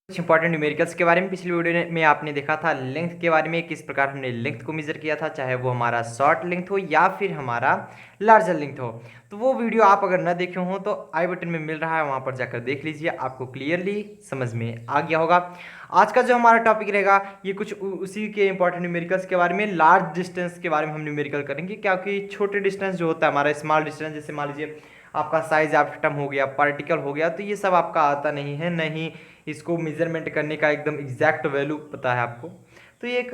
कुछ important numericals के बारे में पिछली वीडियो में आपने देखा था लेंथ के बारे में, किस प्रकार हमने लेंथ को मेजर किया था, चाहे वो हमारा शॉर्ट लेंथ हो या फिर हमारा लार्जर लेंथ हो। तो वो वीडियो आप अगर न देखे हों तो आई बटन में मिल रहा है, वहाँ पर जाकर देख लीजिए, आपको क्लियरली समझ में आ गया होगा। आज का जो हमारा टॉपिक रहेगा ये कुछ उसी के इंपॉर्टेंट न्यूमेरिकल्स के बारे में, लार्ज डिस्टेंस के बारे में हम न्यूमेरिकल करेंगे, क्योंकि छोटे डिस्टेंस जो होता है हमारा स्मॉल डिस्टेंस, जैसे मान लीजिए आपका साइज एटम हो गया, पार्टिकल हो गया, तो ये सब आपका आता नहीं है, नहीं इसको मेजरमेंट करने का एकदम एग्जैक्ट वैल्यू पता है आपको। तो ये एक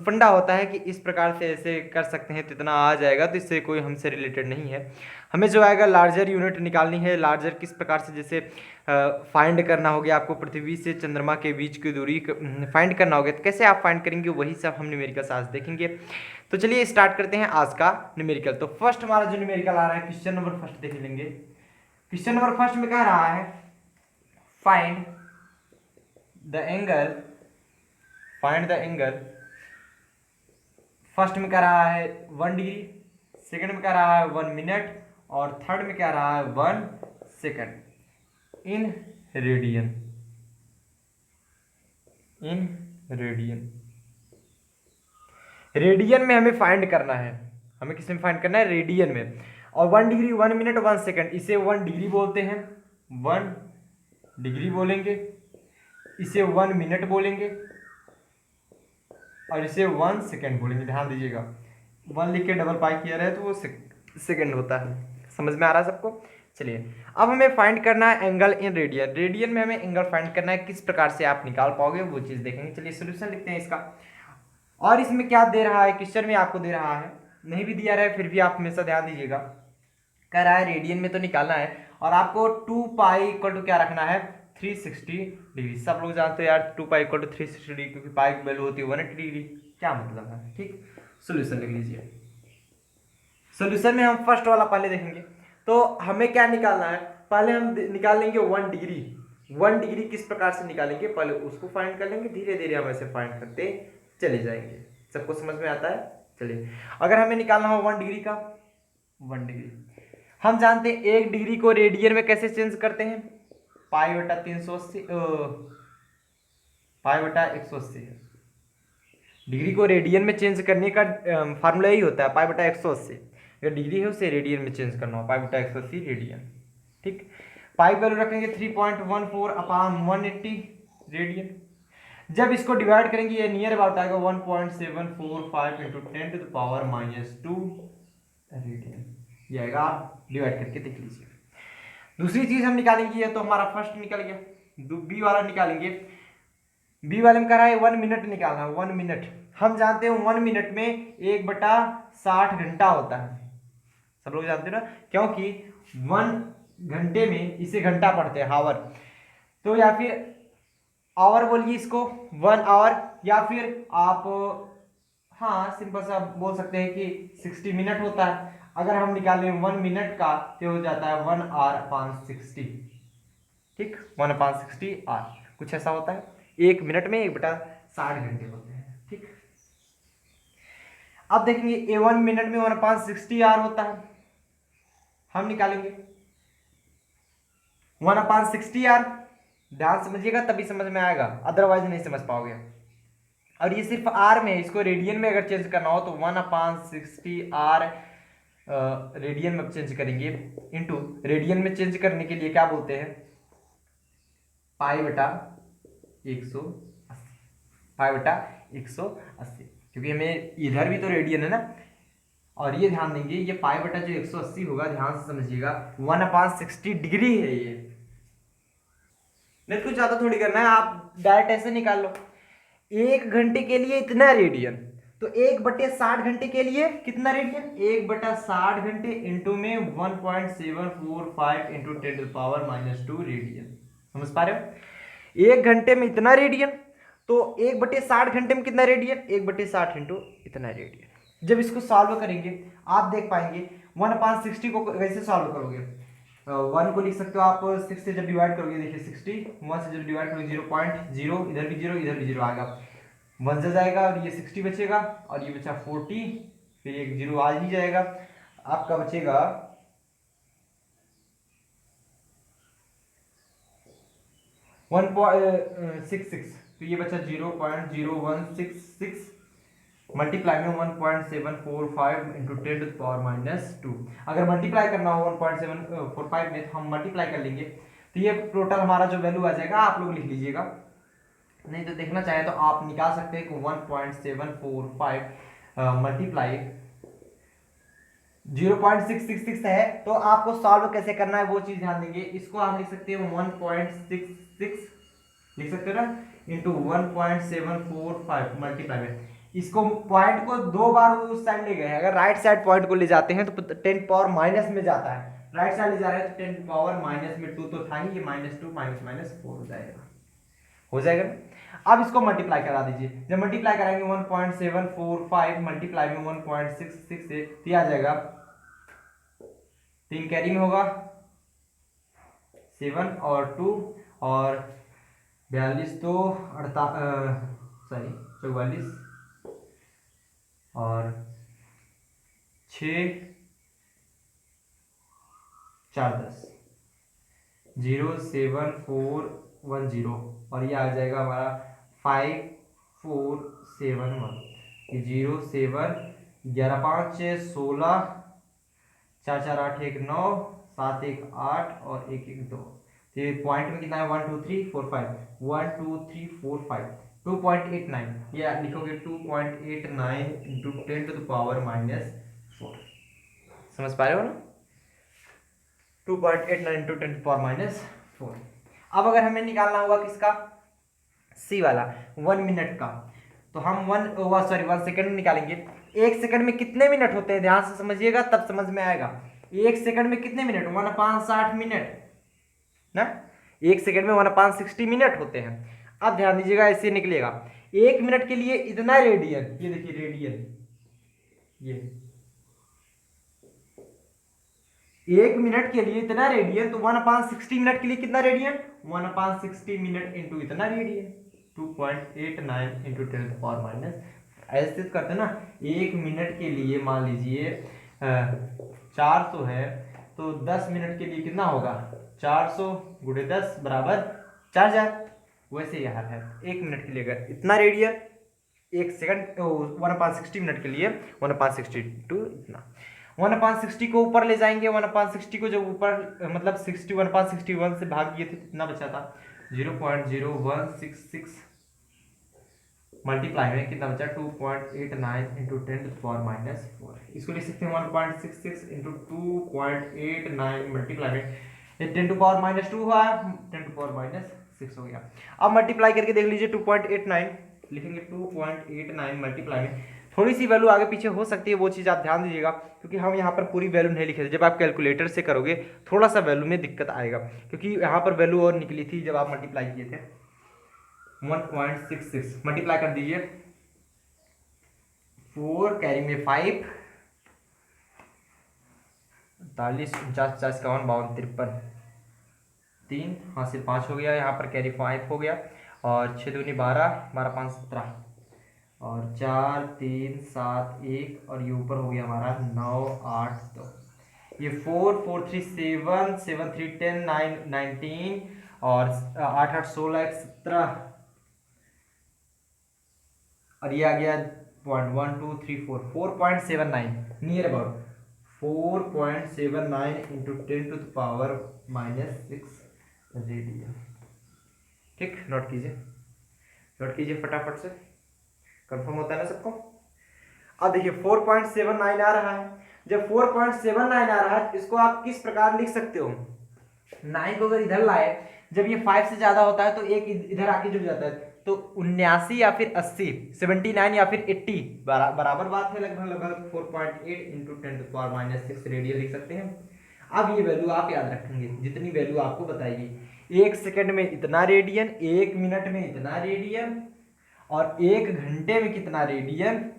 फंडा होता है कि इस प्रकार से ऐसे कर सकते हैं तो इतना आ जाएगा, तो इससे कोई हमसे रिलेटेड नहीं है। हमें जो आएगा लार्जर यूनिट निकालनी है। लार्जर किस प्रकार से, जैसे फाइंड करना हो गया आपको, पृथ्वी से चंद्रमा के बीच की दूरी फाइंड करना हो गया, तो कैसे आप फाइंड करेंगे वही सब हम न्यूमेरिकल्स आज देखेंगे। तो चलिए स्टार्ट करते हैं आज का न्यूमेरिकल। तो फर्स्ट हमारा जो न्यूमेरिकल आ रहा है, क्वेश्चन नंबर फर्स्ट देख लेंगे। क्वेश्चन नंबर फर्स्ट में कह रहा है find the angle, find the angle. First में कह रहा है 1 डिग्री, सेकंड में कह रहा है 1 मिनट, और थर्ड में कह रहा है 1 second in radian, in radian. Radian में हमें फाइंड करना है, हमें किस में फाइंड करना है, रेडियन में। और 1 डिग्री, 1 मिनट, 1 सेकंड, इसे 1 डिग्री बोलते हैं, 1 डिग्री बोलेंगे, इसे 1 मिनट बोलेंगे, और इसे 1 सेकंड बोलेंगे। ध्यान दीजिएगा, 1 लिख के डबल पाई किया रहे तो वो सेकंड होता है। समझ में आ रहा है सबको? चलिए अब हमें फाइंड करना है एंगल इन रेडियन। रेडियन में हमें एंगल फाइंड करना है, किस प्रकार से आप निकाल पाओगे वो चीज़ देखेंगे। चलिए सोल्यूशन लिखते हैं इसका। और इसमें क्या दे रहा है, क्वेश्चन में आपको दे रहा है, नहीं भी दिया रहा है फिर भी आप हमेशा ध्यान दीजिएगा, कह रहा है रेडियन में तो निकालना है, और आपको 2 पाई इक्वल टू क्या रखना है, 360 डिग्री। सब लोग जानते हो यार 2 पाई इक्वल टू 360 डिग्री, क्योंकि पाई की वैल्यू होती है 180 डिग्री। क्या मतलब है, ठीक। सोल्यूशन लिख लीजिए। सोल्यूशन में हम फर्स्ट वाला पहले देखेंगे। तो हमें क्या निकालना है, पहले हम निकाल लेंगे 1 डिग्री। 1 डिग्री किस प्रकार से निकालेंगे, पहले उसको फाइंड कर लेंगे, धीरे धीरे हम ऐसे फाइंड करते चले जाएंगे। सबको समझ में आता है? चलिए अगर हमें निकालना हो 1 डिग्री का, 1 डिग्री हम जानते हैं 1 डिग्री को रेडियन में कैसे चेंज करते हैं, पाई बटा 380, पाई बटा 180। डिग्री को रेडियन में चेंज करने का फार्मूला यही होता है, पाई बटा 180। अगर डिग्री है उसे रेडियन में चेंज करना हो, पाई बटा 180 रेडियन, ठीक। पाई वैल्यू रखेंगे 3.14 अपान 180 रेडियन। जब इसको डिवाइड करेंगे ये नियर अबाउट आएगा 1.745 इंटू 10⁻⁻2 रेडियन, ये आएगा। आप डिवाइड करके देख लीजिए। दूसरी चीज हम निकालेंगे, ये तो हमारा फर्स्ट निकल गया। बी वाला निकालेंगे। बी वाले में कह रहा है 1 मिनट निकालना, 1 मिनट। हम जानते हैं 1 मिनट में 1/60 घंटा होता है, सब लोग जानते हैं ना, क्योंकि 1 घंटे में इसे घंटा पढ़ते हैं, हावर। तो या फिर आवर बोलिए इसको, 1 आवर, या फिर आप हाँ सिंपल सा बोल सकते हैं कि 60 मिनट होता है। अगर हम निकालें 1 मिनट का तो हो जाता है 1 r/60, ठीक, 1/60 r, कुछ ऐसा होता है। 1 मिनट में 1/60 घंटे होते हैं, ठीक। अब देखेंगे ये 1 मिनट में 1/60 r होता है, हम निकालेंगे 1/60 r। ध्यान समझिएगा तभी समझ में आएगा, अदरवाइज नहीं समझ पाओगे। और ये सिर्फ आर में है, इसको रेडियन में अगर चेंज करना हो तो 1/60 r रेडियन में चेंज करेंगे, इंटू रेडियन में चेंज करने के लिए क्या बोलते हैं, पाई बटा 180, पाई बटा 180, क्योंकि हमें इधर भी तो रेडियन है ना। और ये ध्यान देंगे, ये पाई बटा जो 180 होगा, ध्यान से समझिएगा, 1/60 डिग्री है ये, नहीं कुछ ज्यादा थोड़ी करना है, आप डायरेक्ट ऐसे निकाल लो। 1 घंटे के लिए इतना रेडियन, तो 1/60 घंटे के लिए कितना रेडियन, 1/60 घंटे इंटू में 1.745 इंटू 10⁻⁻2 रेडियन। समझ पा रहे हो? 1 घंटे में इतना रेडियन, तो 1/60 घंटे में कितना रेडियन, 1/60 इंटू इतना रेडियन। जब इसको सॉल्व करेंगे आप देख पाएंगे 1/60 को कैसे सॉल्व करोगे। 1 को लिख सकते हो आप 6 से जब डिवाइड करोगे, देखिए 60, 1 से जब डिवाइड करोगे 0.0, इधर भी 0 इधर भी 0 आएगा, 1 से जाएगा और ये 60 बचेगा, और ये बचा 40, फिर एक 0 आ ही जाएगा, आपका बचेगा 1 1.66, तो ये बचा 0.0166 मल्टीप्लाई में 1.745 इंटू 10⁻²। अगर मल्टीप्लाई करना हो 1.745 में तो हम मल्टीप्लाई कर लेंगे, तो ये टोटल हमारा जो वैल्यू आ जाएगा आप लोग लिख लीजिएगा, नहीं तो देखना चाहे तो आप निकाल सकते हैं कि 1.745 मल्टीप्लाई 0.666 है। तो आपको सॉल्व कैसे करना है वो चीज ध्यान देंगे। इसको आप लिख सकते हो 1.66 लिख सकते हो ना इंटू 1.745 मल्टीप्लाई में, इसको पॉइंट को दो बार उस साइड ले गए हैं। अगर राइट साइड पॉइंट को ले जाते हैं तो 10 पावर माइनस में जाता है, राइट साइड ले जा रहे हैं तो 10 पावर माइनस में 2 तो था ही, ये -2 -4 हो जाएगा, हो जाएगा। अब इसको मल्टीप्लाई करा दीजिए, जब मल्टीप्लाई कराएंगे 1.745 मल्टीप्लाई में 1.66 से तो आ जाएगा 3 कैरी में होगा 7 और 2 और 42 तो 44 और 6 4 10 07410 और ये आ जाएगा हमारा 5471। ये 07 11 5 16 4 4 8 1 9 7 1 8 और 1 1 2, तो ये पॉइंट में कितना है 1 2 3 4 5 1 2 3 4 5 2.89, ये लिखोगे 2.89 इंटू 10⁻⁻4। समझ पा रहे हो ना, 2.89 इंटू 10⁻⁻4। अब अगर हमें निकालना होगा किसका, सी वाला 1 मिनट का, तो हम 1 सेकंड में निकालेंगे। 1 सेकंड में कितने मिनट होते हैं ध्यान से समझिएगा तब समझ में आएगा। 1 सेकंड में कितने मिनट, 1/60 मिनट ना, 1 सेकंड में 1/60 मिनट होते हैं। अब ध्यान दीजिएगा ऐसे निकलेगा 1 मिनट के लिए इतना रेडियन, ये देखिए रेडियन, ये 1 मिनट के लिए इतना रेडियन, तो 1/60 मिनट के लिए कितना रेडियन, 1/60 मिनट इंटू इतना रेडियन 2.89 इंटू 10⁻⁻। ऐसे करते ना, 1 मिनट के लिए मान लीजिए 400 है, तो 10 मिनट के लिए कितना होगा 400 × 10 बराबर 4000। वैसे यहाँ है 1 मिनट के लिए अगर इतना रेडियन, 1 सेकंड 1/60 मिनट के लिए 1/60 टू इतना, 1/60 को ऊपर ले जाएंगे, 1/60 को जब ऊपर मतलब 60 1/61 से भाग दिए थे कितना बचा था 0.0166 मल्टीप्लाई में कितना बचा 2.89 इंटू 10⁻⁻4। इसको लिख सकते हैं 1.66 इंटू 2.89 मल्टीप्लाई में, ये 10⁻⁻2 हुआ, 10⁻⁻6 हो गया। अब मल्टीप्लाई करके देख लीजिए 2.89 लिखेंगे, 2.89 मल्टीप्लाई में थोड़ी सी वैल्यू आगे पीछे हो सकती है, वो चीज़ आप ध्यान दीजिएगा, क्योंकि हम यहाँ पर पूरी वैल्यू नहीं लिखे थे। जब आप कैलकुलेटर से करोगे थोड़ा सा वैल्यू में दिक्कत आएगा, क्योंकि यहाँ पर वैल्यू और निकली थी जब आप मल्टीप्लाई किए थे। 1.66 मल्टीप्लाई कर दीजिए, 4 कैरी में 5 48 49 50 51 52 53 3 हासिल 5 हो गया, यहाँ पर कैरी 5 हो गया और 6 दूनी 12 12 5 17 और 4 3 7 1 और ये ऊपर हो गया हमारा 9 8 2, ये 4 4 3 7 7 3 10 9 19 और 8 8 16 17 और ये आ गया 1 2 3 4 4.79 नियर अबाउट 4.79 इंटू 10⁻⁻6 रेडियन। ठीक, नोट कीजिए फटाफट से, कंफर्म होता है ना सबको। अब देखिए 4.79 आ रहा है, जब 4.79 आ रहा है इसको आप किस प्रकार लिख सकते हो, 9 को अगर इधर लाए, जब ये 5 से ज्यादा होता है तो एक इधर आके जुड़ जाता है, तो 79 या फिर 80 79 या फिर 80 बराबर बात है, लगभग 4.8 इंटू 10⁻⁻6 रेडियन लिख सकते हैं। अब ये वैल्यू आप याद रखेंगे, जितनी वैल्यू आपको बताएगी, 1 सेकंड में इतना रेडियन, 1 मिनट में इतना रेडियन और 1 घंटे में कितना रेडियन,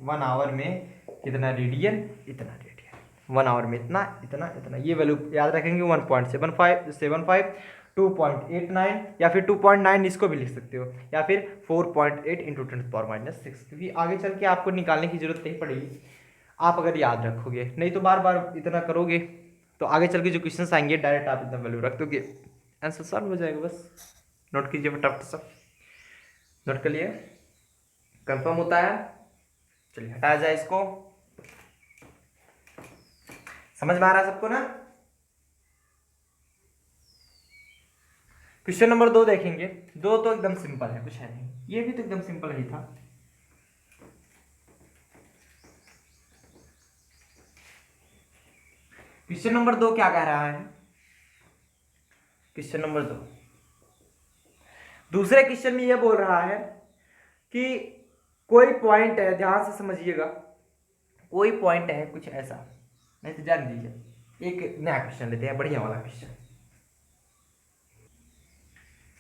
1 आवर में कितना रेडियन, इतना रेडियन, 1 आवर में इतना इतना इतना, ये वैल्यू याद रखेंगे। 1.75 2.89 या फिर 2.9 इसको भी लिख सकते हो, या फिर 4.8 इंटू 10⁻⁻6, क्योंकि आगे चल के आपको निकालने की जरूरत नहीं पड़ेगी आप अगर याद रखोगे, नहीं तो बार बार इतना करोगे तो आगे चल के जो क्वेश्चन आएंगे डायरेक्ट आप इतना वैल्यू रख दोगे, आंसर सॉल्व हो जाएगा बस। नोट कीजिए फटाफट सब, नोट कर लिए, कंफर्म होता है। चलिए हटाया जाए इसको। समझ में आ रहा है सबको ना? क्वेश्चन नंबर 2 देखेंगे। 2 तो एकदम सिंपल है, कुछ है नहीं, ये भी तो एकदम सिंपल ही था। क्वेश्चन नंबर 2 क्या कह रहा है? क्वेश्चन नंबर 2 दूसरे क्वेश्चन में ये बोल रहा है कि कोई पॉइंट है, ध्यान से समझिएगा, कोई पॉइंट है कुछ ऐसा, नहीं तो जान दीजिए। एक नया क्वेश्चन लेते हैं, बढ़िया वाला क्वेश्चन।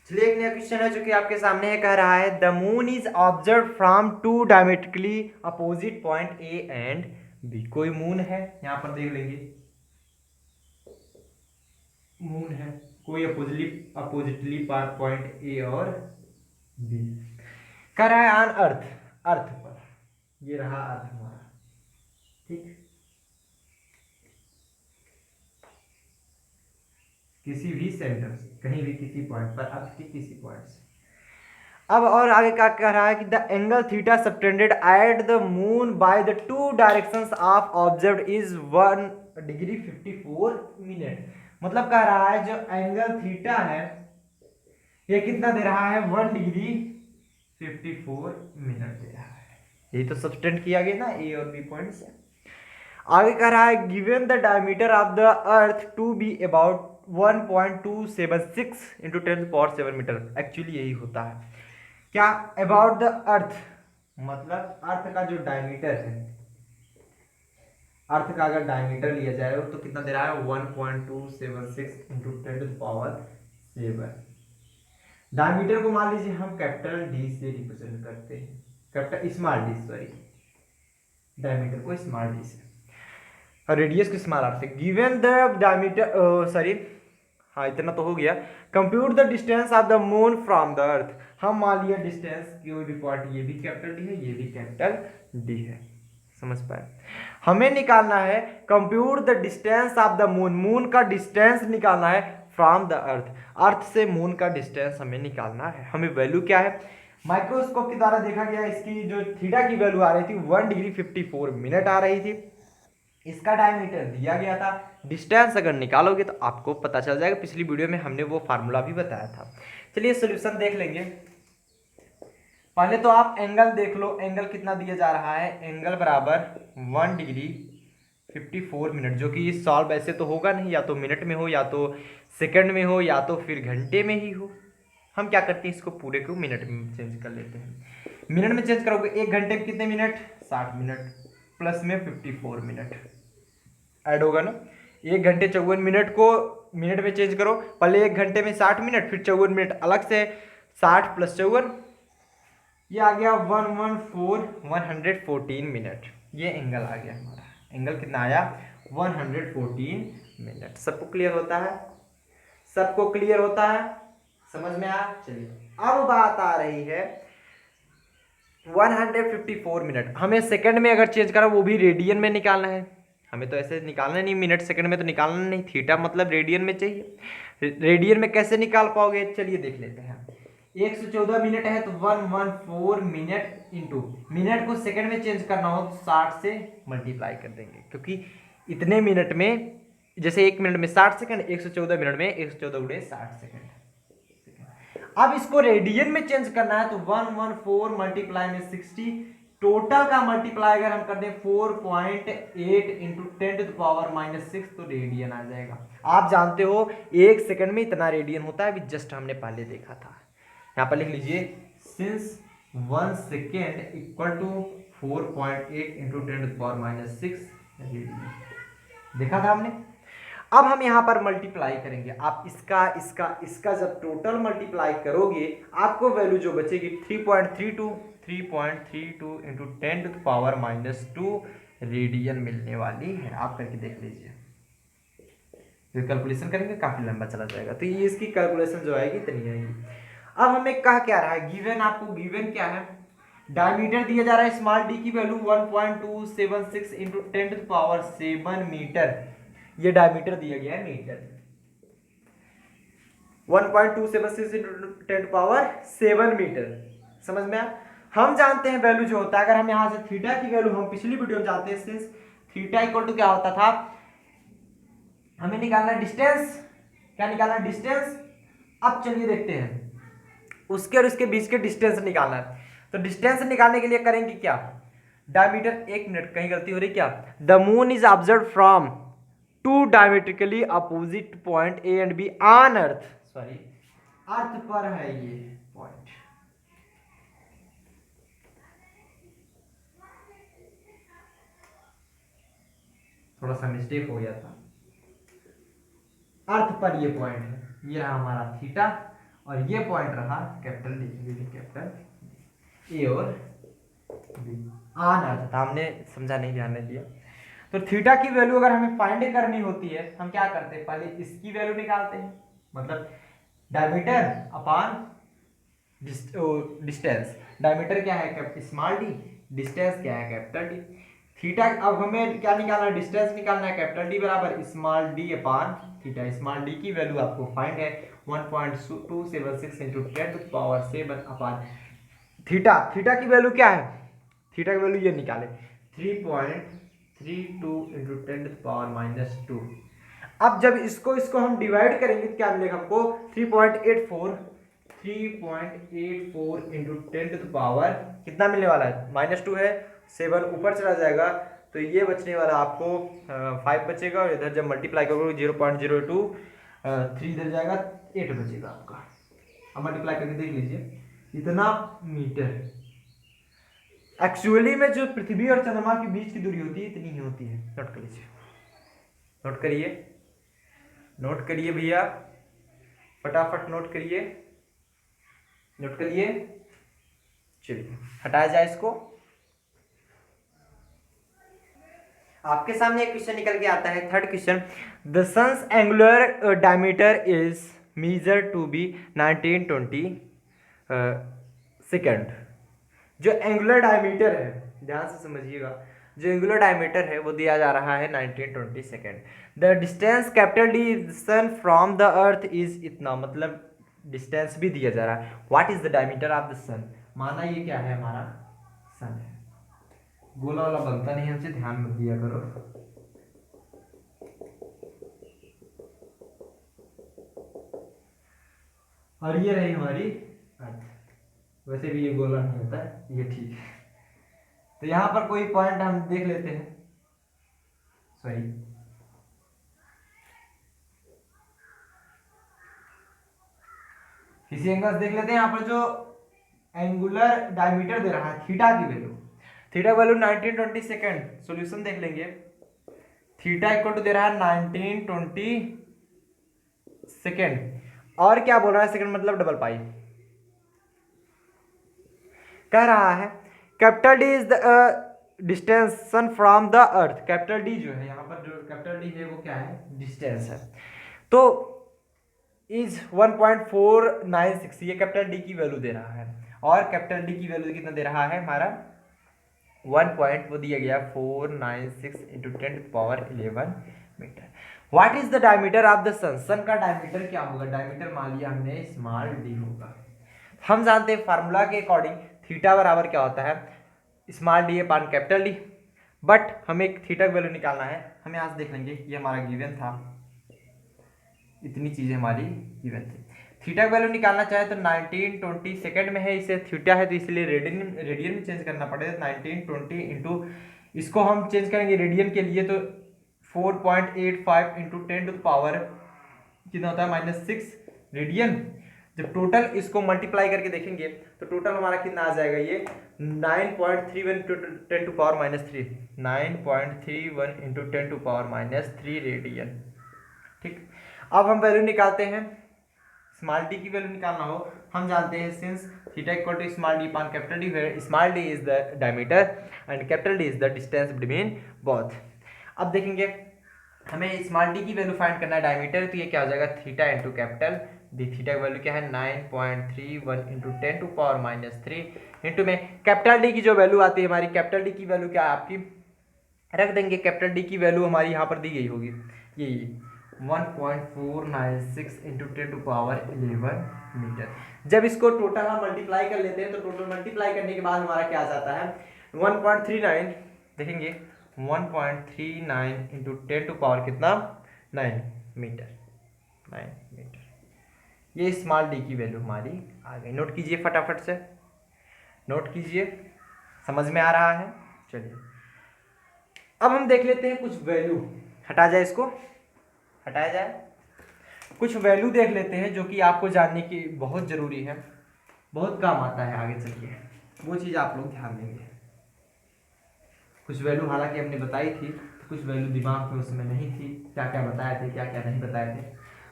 चलिए एक नया क्वेश्चन है जो कि आपके सामने है, कह रहा है the moon is observe from two diametrically opposite point A and B. कोई मून है, यहां पर देख लेंगे, मून है, कोई अपोजिटली पॉइंट ए और बी, कह रहा है ऑन अर्थ, अर्थ पर, ये रहा अर्थ हमारा, ठीक, किसी भी सेंटर से, कहीं भी किसी पॉइंट पर, अर्थ के किसी पॉइंट से। अब और आगे क्या कह रहा है कि the angle theta subtended at the moon by the two directions of observed is 1 degree 54 minute. मतलब कह रहा है जो एंगल थीटा है ये कितना दे रहा है, 1 डिग्री 54 मिनट दे रहा है। यही तो सबटेंड किया गया ना ए और बी पॉइंट से। आगे कह रहा है given the diameter of the earth to be about 1.276 into 10⁻⁷ metre. Actually यही होता है क्या, अबाउट द अर्थ, मतलब अर्थ का जो डायमीटर है, अर्थ का अगर डायमीटर लिया जाए तो कितना दे रहा है, 1.276 इंटू 10⁻⁷। डायमीटर को मान लीजिए हम कैपिटल डी से रिप्रेजेंट करते हैं, capital small D, sorry, diameter को स्मॉल डी से और रेडियस को स्मॉल आर से। गिवन द डायमीटर, सॉरी, हाँ इतना तो हो गया। Compute the distance of the moon from the अर्थ। हम मान लिया डिस्टेंस कोई भी पॉइंट, ये भी कैपिटल डी है, ये भी कैपिटल डी है, समझ पाए। हमें निकालना है compute the distance of the moon, moon का डिस्टेंस निकालना है फ्रॉम द अर्थ, अर्थ से मून का डिस्टेंस हमें निकालना है। हमें वैल्यू क्या है, माइक्रोस्कोप के द्वारा देखा गया, इसकी जो थीटा की वैल्यू आ रही थी 1 डिग्री 54 मिनट आ रही थी, इसका डायमीटर दिया गया था। डिस्टेंस अगर निकालोगे तो आपको पता चल जाएगा, पिछली वीडियो में हमने वो फार्मूला भी बताया था। चलिए सॉल्यूशन देख लेंगे। पहले तो आप एंगल देख लो, एंगल कितना दिया जा रहा है, एंगल बराबर 1 डिग्री 54 मिनट, जो कि सॉल्व ऐसे तो होगा नहीं, या तो मिनट में हो, या तो सेकंड में हो, या तो फिर घंटे में ही हो। हम क्या करते हैं, इसको पूरे को मिनट में चेंज कर लेते हैं। मिनट में चेंज करोगे, 1 घंटे में कितने मिनट, 60 मिनट, प्लस में 54 मिनट ऐड होगा ना। 1 घंटे 54 मिनट को मिनट में चेंज करो, पहले 1 घंटे में 60 मिनट, फिर 54 मिनट अलग से, 60 प्लस 54, ये आ गया 114 मिनट। ये एंगल आ गया हमारा, एंगल कितना आया, 114 मिनट। सबको क्लियर होता है, सबको क्लियर होता है, समझ में आया। चलिए अब बात आ रही है 154 मिनट, हमें सेकंड में अगर चेंज करा, वो भी रेडियन में निकालना है। हमें तो ऐसे निकालना नहीं, मिनट सेकंड में तो निकालना नहीं, थीटा मतलब रेडियन में चाहिए। रेडियन में कैसे निकाल पाओगे, चलिए देख लेते हैं। 114 मिनट है तो 114 मिनट इंटू, मिनट को सेकंड में चेंज करना हो तो 60 से मल्टीप्लाई कर देंगे, क्योंकि इतने मिनट में, जैसे 1 मिनट में 60 सेकंड, 114 मिनट में 114 गुणे 60 सेकंड। अब इसको रेडियन में चेंज करना है तो 114 मल्टीप्लाई में 60, टोटल का मल्टीप्लाई अगर हम कर दें 4.8 इंटू 10⁻⁻⁶ तो रेडियन आ जाएगा। आप जानते हो 1 सेकंड में इतना रेडियन होता है, अभी जस्ट हमने पहले देखा था। यहाँ पर लिख लीजिए, since 1 second equal to 4.8 into 10⁻⁶ radian, देखा था हमने। अब हम यहाँ पर मल्टीप्लाई करेंगे, आप इसका इसका इसका जब टोटल मल्टीप्लाई करोगे, आपको वैल्यू जो बचेगी 3.32 इंटू 10⁻⁻² रेडियन मिलने वाली है। आप करके देख लीजिए, फिर कैलकुलेशन करेंगे, काफी लंबा चला जाएगा, तो ये इसकी कैलकुलेशन जो आएगी इतनी आएगी। अब हमें कहा क्या रहा है, गिवन, आपको गिवन क्या है, डायमीटर दिया जा रहा है स्मॉल डी की वैल्यू 1.276 इंटू 10⁻⁷ मीटर, ये डायमीटर दिया गया है मीटर। 1.276 into 10⁻7 metre. समझ में आया? हम जानते हैं वैल्यू जो होता है, अगर हम यहाँ से थीटा की वैल्यू हम पिछली वीडियो में जानते हैं, सिंस थीटा इक्वल टू क्या होता था, हमें निकालना डिस्टेंस। क्या निकालना? डिस्टेंस। अब चलिए देखते हैं उसके और उसके बीच के डिस्टेंस निकालना है। तो डिस्टेंस निकालने के लिए करेंगे क्या? डायमीटर, एक मिनट कहीं गलती हो रही क्या? The moon is observe from two diametrically opposite point A and B on earth. Sorry, earth पर है ये पॉइंट। थोड़ा सा मिस्टेक हो गया था। अर्थ पर ये पॉइंट है, ये रहा हमारा थीटा और ये पॉइंट रहा कैपिटल डी, कैपिटल ए और बी ऑन अर्थ था। हमने समझा नहीं, ध्यान नहीं दिया। तो थीटा की वैल्यू अगर हमें फाइंड करनी होती है, हम क्या करते हैं? पहले इसकी वैल्यू निकालते हैं, मतलब डायमीटर अपॉन डिस्टेंस। डायमीटर क्या है? Small D. डिस्टेंस क्या है? Capital D. थीटा, अब हमें क्या निकालना है? डिस्टेंस निकालना है। कैपिटल डी बराबर small D upon theta. Small D की वैल्यू आपको फाइंड है 1.276 इंटू 10⁻7 अपॉन थीटा। थीटा की वैल्यू क्या है? थीटा की वैल्यू ये निकाले 3.32 इंटू 10⁻²। अब जब इसको हम डिवाइड करेंगे तो क्या मिलेगा हमको? 3.84 इंटू 10⁻, कितना मिलने वाला है? -2 है, 7 ऊपर चला जाएगा तो ये बचने वाला आपको 5 बचेगा, और इधर जब मल्टीप्लाई करोगे 0.02 3 इधर जाएगा, 8 बचेगा आपका। अब मल्टीप्लाई करके देख लीजिए इतना मीटर। एक्चुअली में जो पृथ्वी और चंद्रमा के बीच की दूरी होती है इतनी ही होती है। नोट कर लीजिए, नोट करिए, नोट करिए भैया, फटाफट नोट करिए, नोट करिए। चलिए हटाया जाए इसको। आपके सामने एक क्वेश्चन निकल के आता है, third question. The sun's angular diameter is measure to be 1920 second. जो एंगुलर डायमीटर है, ध्यान से समझिएगा, जो एंगुलर डायमीटर है वो दिया जा रहा है 1920 second. The distance capital D sun from the earth is इतना, मतलब डिस्टेंस भी दिया जा रहा है। What is the diameter of the sun? माना ये क्या है? हमारा सन है। गोला वाला बनता नहीं हमसे, ध्यान मत दिया करो। और ये रही हमारी अर्थ। वैसे भी ये गोला नहीं होता है, ये ठीक है। तो यहां पर कोई पॉइंट हम देख लेते हैं, सॉरी, किसी एंगल देख लेते हैं। यहां पर जो एंगुलर डायमीटर दे रहा है, थीटा की value, theta value 1920 second. Solution देख लेंगे। थीटा इक्वल टू दे रहा है 1920 सेकेंड, और क्या बोल रहा है? सेकेंड मतलब डबल पाई कह रहा है। Capital D is the distance sun from the earth. Capital D जो है यहाँ पर, जो कैपिटल डी है वो क्या है? डिस्टेंस है। तो इज 1.496, ये कैपिटल डी की वैल्यू दे रहा है, और कैपिटल डी की वैल्यू कितना दे रहा है? हमारा 1 पॉइंट वो दिया गया 496 into 10⁻11 metre. What is the diameter of the sun? Sun का डायमीटर क्या होगा? डायमीटर मान लिया हमने स्मॉल डी होगा। हम जानते हैं फार्मूला के अकॉर्डिंग थीटा बराबर क्या होता है? Small D upon capital D. But हमें एक थीटा की वैल्यू निकालना है। हम यहाँ से देख लेंगे, ये हमारा गिवन था, इतनी चीजें हमारी गिवन थी। थीटा की वैल्यू निकालना चाहे तो 1920 सेकेंड में है, इसे थीटा है तो इसलिए रेडियन में चेंज करना पड़ेगा। 1920 इंटू, इसको हम चेंज करेंगे रेडियन के लिए तो 4.85 इंटू 10⁻, कितना होता है? -6 रेडियन। जब टोटल इसको मल्टीप्लाई करके देखेंगे तो टोटल हमारा कितना आ जाएगा? ये 9.31 इंटू 10⁻3, 9.31 इंटू 10⁻³ रेडियन। ठीक, अब हम वैल्यू निकालते हैं। स्मॉल डी की वैल्यू निकालना हो, हम जानते हैं since theta equal to small D upon capital D, where small D is the diameter and capital D is the distance between both. अब देखेंगे हमें स्मॉल डी की वैल्यू फाइंड करना है डायमीटर, तो ये क्या हो जाएगा? Theta into capital D. Theta की वैल्यू क्या है? 9.31 इंटू 10⁻³ इंटू में कैपिटल डी की जो वैल्यू आती है हमारी, कैपिटल डी की वैल्यू क्या है आपकी? रख देंगे। कैपिटल डी की वैल्यू हमारी यहाँ पर दी गई होगी, ये 1.496 इंटू 10⁻11 मीटर। जब इसको टोटल हम मल्टीप्लाई कर लेते हैं तो टोटल मल्टीप्लाई करने के बाद हमारा क्या आ जाता है 1.39, देखेंगे 1.39 इंटू 10⁻, कितना 9 मीटर, 9 मीटर। ये स्मॉल डी की वैल्यू हमारी आ गई। नोट कीजिए फटाफट से, नोट कीजिए, समझ में आ रहा है। चलिए अब हम देख लेते हैं कुछ वैल्यू, हटा जाए इसको, हटाया जाए, कुछ वैल्यू देख लेते हैं जो कि आपको जानने की बहुत ज़रूरी है, बहुत काम आता है आगे चल के, वो चीज़ आप लोग ध्यान देंगे। कुछ वैल्यू हालांकि हमने बताई थी, तो कुछ वैल्यू दिमाग में उसमें नहीं थी, क्या क्या बताए थे क्या क्या नहीं बताए थे,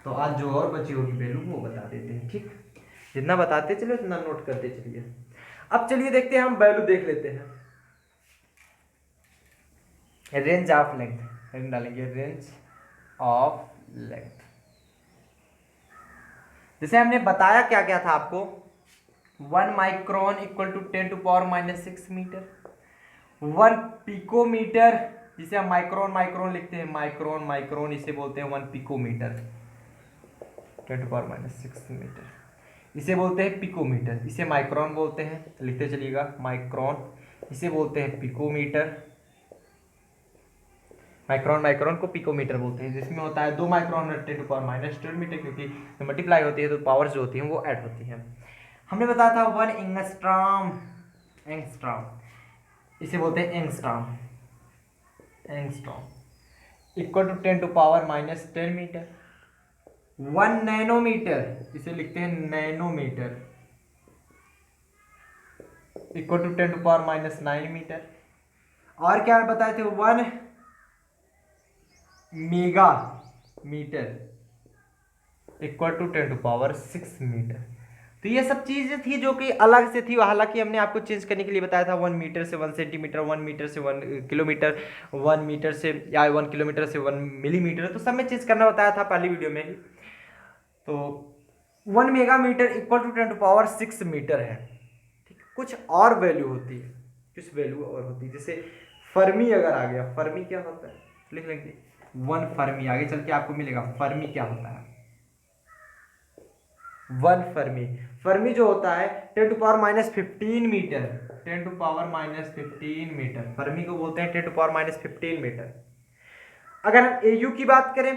तो आज जो और बची होगी वैल्यू वो बता देते हैं। ठीक, जितना बताते चलिए उतना नोट करते चलिए। अब चलिए देखते हैं, हम वैल्यू देख लेते हैं। रेंज ऑफ लेंथ डालेंगे, रेंज ऑफ लेंथ। जैसे हमने बताया क्या क्या था आपको, 1 micron equal to 10⁻⁻6 metre, 1 picometre, जिसे हम माइक्रोन माइक्रोन लिखते हैं, माइक्रोन माइक्रोन इसे बोलते हैं 1 पिकोमीटर, 10⁻⁻6 मीटर, इसे बोलते हैं पिकोमीटर, इसे माइक्रोन बोलते हैं, लिखते चलिएगा माइक्रोन, इसे बोलते हैं पिकोमीटर, माइक्रोन माइक्रोन को पिकोमीटर बोलते हैं, जिसमें होता है 2 माइक्रोन 10⁻⁻12 मीटर, क्योंकि जब मल्टीप्लाई होती है तो पावर्स जो होती हैं वो ऐड होती हैं। हमने बताया था 1 एंगस्ट्रॉम, एंगस्ट्रॉम इसे बोलते हैं angstrom, angstrom equal to 10⁻⁻10 metre, 1 nanometre इसे लिखते हैं नैनोमीटर इक्वल टू 10⁻⁻9 मीटर। और क्या बताए थे, 1 mega metre equal to 10⁻6 metre. तो ये सब चीजें थी जो कि अलग से थी, हालांकि हमने आपको चेंज करने के लिए बताया था 1 मीटर से 1 सेंटीमीटर, 1 मीटर से 1 किलोमीटर, 1 मीटर से या 1 किलोमीटर से 1 मिलीमीटर, तो सब में चेंज करना बताया था पहली वीडियो में ही। तो 1 mega metre equal to 10⁻6 metre है। ठीक, कुछ और वैल्यू होती है, कुछ वैल्यू और होती है, जैसे फर्मी अगर आ गया, फर्मी क्या होता है लिख लेंगे, 1 फर्मी, आगे चल के आपको मिलेगा फर्मी क्या होता है, 1 फर्मी, फर्मी जो होता है 10⁻15 मीटर, 10⁻15 मीटर, फर्मी को बोलते हैं 10⁻15 मीटर। अगर हम एयू की बात करें,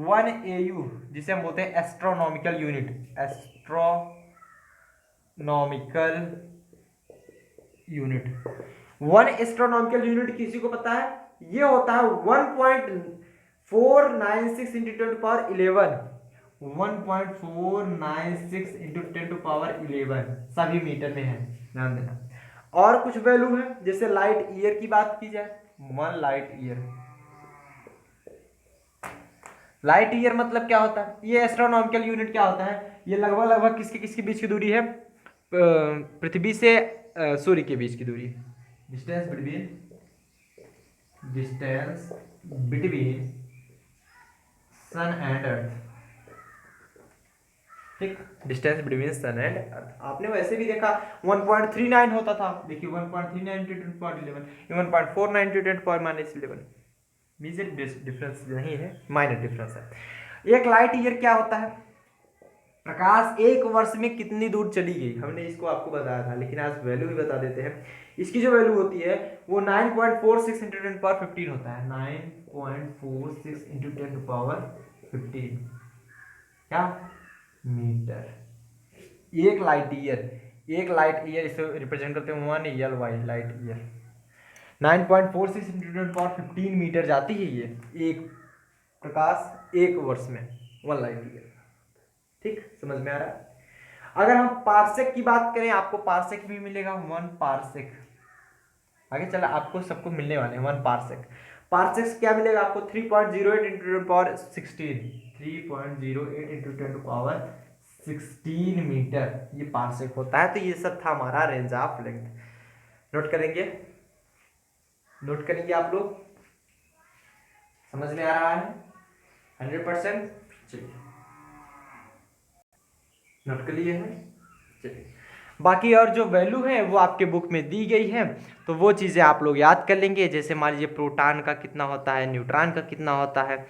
1 एयू जिसे हम बोलते हैं astronomical unit, astronomical unit, 1 astronomical unit किसी को पता है, ये होता है 1.496 इंटू 10⁻11, 1.496 इंटू 10⁻11 सभी मीटर में है, ध्यान देना। और कुछ वैल्यू है, जैसे लाइट ईयर की बात की जाए, 1 लाइट ईयर, लाइट ईयर मतलब क्या होता है, ये एस्ट्रोनॉमिकल यूनिट क्या होता है, ये लगभग लगभग किसके बीच की दूरी है, पृथ्वी से सूर्य के बीच की दूरी, distance between sun and earth. ठीक, distance between sun and earth. आपने वैसे भी देखा 1.39 होता था, देखिए 1.39 टू 10⁻11, 1.49 टू 10⁻11, मेजर डिफरेंस नहीं है, माइनर डिफरेंस है। एक लाइट ईयर क्या होता है, प्रकाश एक वर्ष में कितनी दूर चली गई, हमने इसको आपको बताया था, लेकिन आज वैल्यू भी बता देते हैं। इसकी जो वैल्यू होती है वो 9.46 इंटू 10⁻15 होता है, 9.46 इंटू 10⁻15 क्या मीटर। एक लाइट ईयर इसे रिप्रेजेंट करते हैं 1 LY light year, 9.46 into 10⁻15 metre जाती है ये एक प्रकाश एक वर्ष में, 1 लाइट ईयर। ठीक, समझ में आ रहा है। अगर हम पार्सेक की बात करें, आपको पार्सेक भी मिलेगा, 1 पार्सेक, आगे चला आपको सबको मिलने वाले हैं 1 पार्सेक। पार्सेक क्या मिलेगा आपको, 3.08 इंटू 10⁻16, 3.08 इंटू 10⁻16 मीटर, ये पार्सेक होता है। तो ये सब था हमारा रेंज ऑफ लेंथ। नोट करेंगे, नोट करेंगे आप लोग, समझ में आ रहा है 100%। चलिए नोट कर लिए हैं। चलिए बाकी और जो वैल्यू है वो आपके बुक में दी गई है, तो वो चीज़ें आप लोग याद कर लेंगे। जैसे मान लीजिए प्रोटॉन का कितना होता है, न्यूट्रॉन का कितना होता है,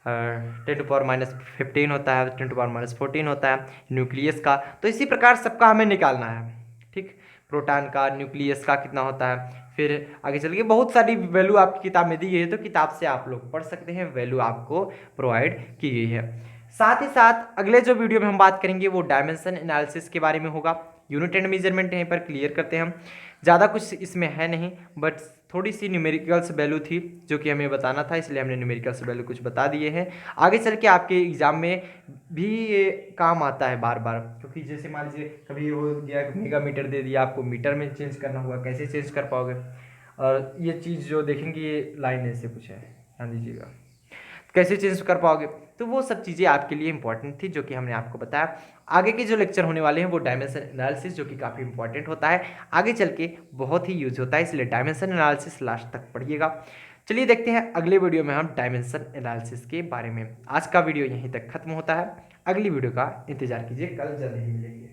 10⁻15 होता है, 10⁻14 होता है न्यूक्लियस का। तो इसी प्रकार सबका हमें निकालना है, ठीक। प्रोटॉन का, न्यूक्लियस का कितना होता है, फिर आगे चल के बहुत सारी वैल्यू आपकी किताब में दी गई है, तो किताब से आप लोग पढ़ सकते हैं, वैल्यू आपको प्रोवाइड की गई है। साथ ही साथ अगले जो वीडियो में हम बात करेंगे वो डायमेंशन एनालिसिस के बारे में होगा। यूनिट एंड मेजरमेंट यहीं पर क्लियर करते हैं हम, ज़्यादा कुछ इसमें है नहीं, बट थोड़ी सी न्यूमेरिकल्स वैल्यू थी जो कि हमें बताना था, इसलिए हमने न्यूमेरिकल्स वैल्यू कुछ बता दिए हैं। आगे चल के आपके एग्जाम में भी ये काम आता है बार बार, क्योंकि जैसे मान लीजिए कभी हो गया मेगा मीटर दे दिया, आपको मीटर में चेंज करना होगा, कैसे चेंज कर पाओगे। और ये चीज़ जो देखेंगे ये लाइन ऐसे कुछ है, ध्यान दीजिएगा, कैसे चेंज कर पाओगे। तो वो सब चीज़ें आपके लिए इंपॉर्टेंट थी जो कि हमने आपको बताया। आगे के जो लेक्चर होने वाले हैं वो डायमेंशन एनालिसिस, जो कि काफ़ी इंपॉर्टेंट होता है, आगे चल के बहुत ही यूज होता है, इसलिए डायमेंशन एनालिसिस लास्ट तक पढ़िएगा। चलिए देखते हैं अगले वीडियो में हम डायमेंशन एनालिसिस के बारे में। आज का वीडियो यहीं तक खत्म होता है, अगली वीडियो का इंतजार कीजिए, कल जल्द ही मिलेंगे।